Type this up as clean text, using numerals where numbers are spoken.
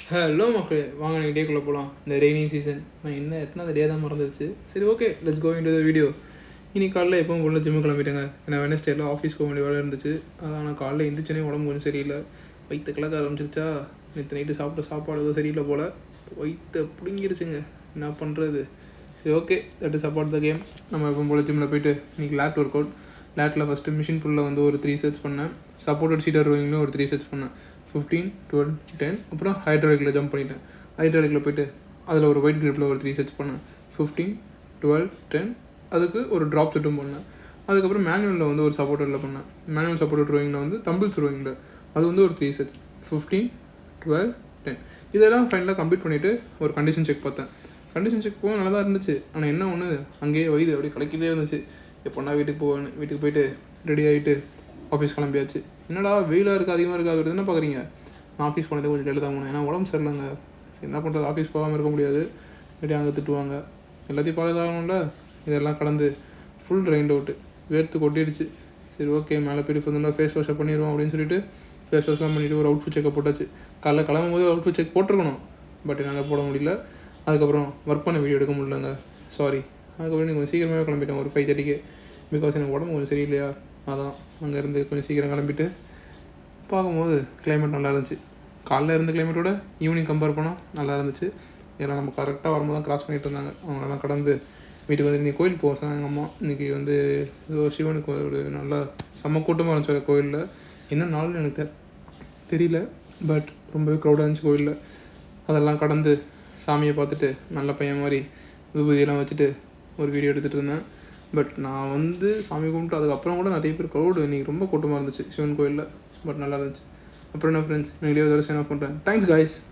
Hello மக்களே, வாங்க நீங்கள் டேக்குள்ளே போகலாம். இந்த ரெய்னி சீசன் நான் எத்தனை டே தான் மறந்துருச்சு. சரி, okay, let's go into the video. இன்னைக்கு காலையில் எப்பவும் போல ஜிம்மு கிளம்பிட்டேங்க. ஏன்னா வெனஸ்டேயில் ஆஃபீஸ் போக வேண்டிய வேலை இருந்துச்சு. ஆனால் காலையில் எந்திரிச்சோன்னே உடம்பு கொஞ்சம் சரியில்லை. வயிற்று கிழக்க ஆரம்பிச்சிருச்சா. நேற்று நைட்டு சாப்பிட்ட சாப்பாடு எதுவும் சரியில்லை போல். வயிற்று பிடுங்கிருச்சுங்க. என்ன பண்ணுறது? சரி, okay, that is about the game. நம்ம எப்பவும் போல் ஜிம்மில் போய்ட்டு இன்றைக்கி லேட் ஒர்க் அவுட். லேட்டில் ஃபஸ்ட்டு மிஷின் ஃபுல்லில் வந்து ஒரு 3 செட்ஸ் பண்ணேன். சப்போர்ட்டட் சீட்டர் ரோயிங்லேயும் ஒரு 3 செட்ஸ் பண்ணேன். 15, 12, 10. அப்புறம் ஹைட்ராலிக்கில் ஜம்ப் பண்ணிட்டேன். ஹைட்ராலிக்கில் போய்ட்டு அதில் ஒரு ஒயிட் கிரிப்பில் ஒரு 3 செட்ஸ் பண்ணேன். 15, 12, 10. அதுக்கு ஒரு ட்ராப் செட்டும் பண்ணேன். அதுக்கப்புறம் மேனுவலில் வந்து ஒரு சப்போர்ட்டரில் பண்ணேன். மேனுவல் சப்போர்ட்டட் ரோயிங்கில் வந்து தம்பிள்ஸ் ரோயிங்கில் அது வந்து ஒரு 3 செட்ஸ். 15, 12, 10. இதெல்லாம் ஃபைனலாக கம்ப்ளீட் பண்ணிவிட்டு ஒரு கண்டிஷன் செக் பார்த்தேன். கண்டிஷன் செக் போக நல்லா தான் இருந்துச்சு. ஆனால் என்ன ஒன்று, அங்கேயே வயிறு அப்படியே கலக்கிட்டே இருந்துச்சு. எப்போனா வீட்டுக்கு போவேன்னு. வீட்டுக்கு போய்ட்டு ரெடி ஆகிட்டு ஆஃபீஸ் கிளம்பியாச்சு. என்னடா வெயிலாக இருக்குது, அதிகமாக இருக்குது, என்ன பார்க்குறீங்க? நான் ஆஃபீஸ் போனதே கொஞ்சம் லேட்டு தான் போனேன். ஏன்னா உடம்பு சரியில்லைங்க. சரி, என்ன பண்ணுறது, ஆஃபீஸ் போகாமல் இருக்க முடியாது. இல்லாட்டி அங்கே திட்டுவாங்க. எல்லாத்தையும் பாதுகாக்கணும்ல. இதெல்லாம் கடந்து ஃபுல் ரெயின் அவுட்டு, வேர்த்து கொட்டிடுச்சு. சரி, ஓகே, மேலே போய்ட்டு ஃபுல்லாக ஃபேஸ் வாஷை பண்ணிடுவோம் அப்படின்னு சொல்லிட்டு ஃபேஸ் வாஷ்லாம் பண்ணிவிட்டு ஒரு அவுட்ஃபிட் செக்கை போட்டாச்சு. காலைல கிளம்பும் போது அவுட்ஃபிட் செக் போட்டிருக்கணும், பட் என்னால் போட முடியல. அதுக்கப்புறம் ஒர்க் பண்ண வீடியோ எடுக்க முடியலங்க, சாரி. அதுக்கப்புறம் நீங்கள் கொஞ்சம் சீக்கிரமாகவே கிளம்பிட்டேன், ஒரு 5:30க்கு. பிகாஸ் எனக்கு உடம்பு கொஞ்சம் சரியில்லையா, அதான் அங்கேருந்து கொஞ்சம் சீக்கிரம் கிளம்பிட்டு பார்க்கும்போது கிளைமேட் நல்லா இருந்துச்சு. காலைல இருந்த கிளைமேட்டோட ஈவினிங் கம்பேர் பண்ணால் நல்லா இருந்துச்சு. இதெல்லாம் நம்ம கரெக்டாக வரும்போது தான் கிராஸ் பண்ணிகிட்டு இருந்தாங்க. அவங்களெல்லாம் கடந்து வீட்டுக்கு வந்து இன்றைக்கி கோயில் போக சொன்னாங்க எங்கள் அம்மா. இன்றைக்கி வந்து ஏதோ சிவனுக்கு ஒரு நல்லா செம்ம கூட்டமாக இருந்துச்சு கோயிலில். என்ன நாள்னு எனக்கு தெரியல, பட் ரொம்பவே க்ரௌடாக இருந்துச்சு கோயிலில். அதெல்லாம் கடந்து சாமியை பார்த்துட்டு நல்ல பையன் மாதிரி விபூதியெல்லாம் வச்சுட்டு ஒரு வீடியோ எடுத்துகிட்டு இருந்தேன். பட் நான் வந்து சாமி கும்பிட்டு அதுக்கப்புறம் கூட நிறைய பேர் க்ரௌடு இன்றைக்கி ரொம்ப கூட்டமாக இருந்துச்சு சிவன் கோயிலில். பட் நல்லா இருந்துச்சு. அப்புறம் என்ன ஃப்ரெண்ட்ஸ், நான் இதே ஒரு தடவை சைன் ஆஃப் பண்ணுறேன். Thanks guys.